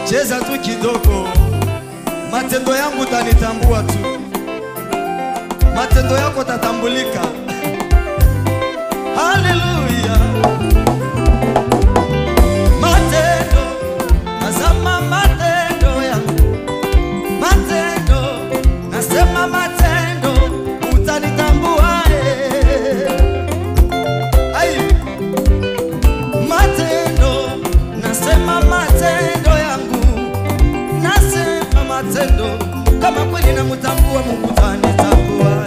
Cheza tu kidogo, matendo yangu utanitambua tu, matendo yako tatambulika. Haleluya. Matendo, nasema matendo yangu, matendo, nasema matendo utanitambua. Ai, matendo, nasema matendo yangu, nasema matendo, kama kweli namtambua Mungu utanitambua.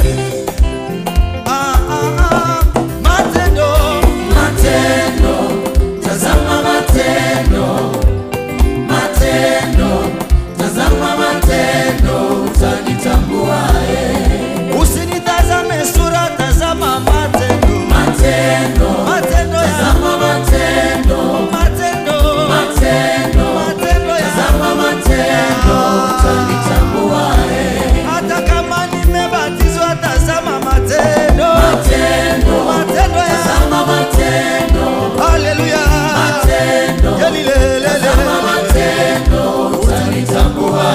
Usinitazame sura, tazama matendo. Matendo, matendo, tazama matendo. Matendo, matendo, matendo, tazama matendo, utanitambua. Hata kama nimebatizwa, tazama matendo. Matendo, matendo, tazama matendo. Haleluya. Matendo, tazama matendo, utanitambua.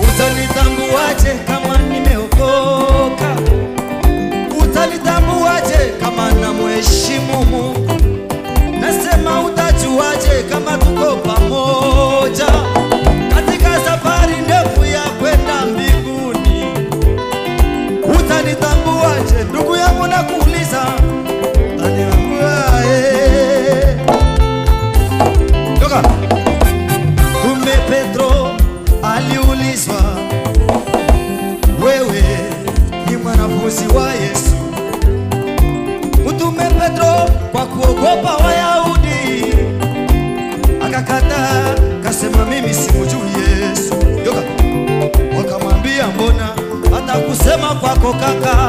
Utanitambuaje kama nimeokoka? Utanitambuaje kama namheshimu Mungu? Nasema utajuaje kama tuko pamoja katika safari ndefu ya kwenda mbinguni? Utanitambuaje ndugu yangu, nakuuliza, utanitambuaje? Toka. Kumbe Petro aliulizwa, wewe ni mwanafunzi wa Yesu? Mtume Petro kwa kuogopa Wayahudi akakataa, kasema mimi simjui Yesu. Yoka. Wakamwambia mbona hata kusema kwako kaka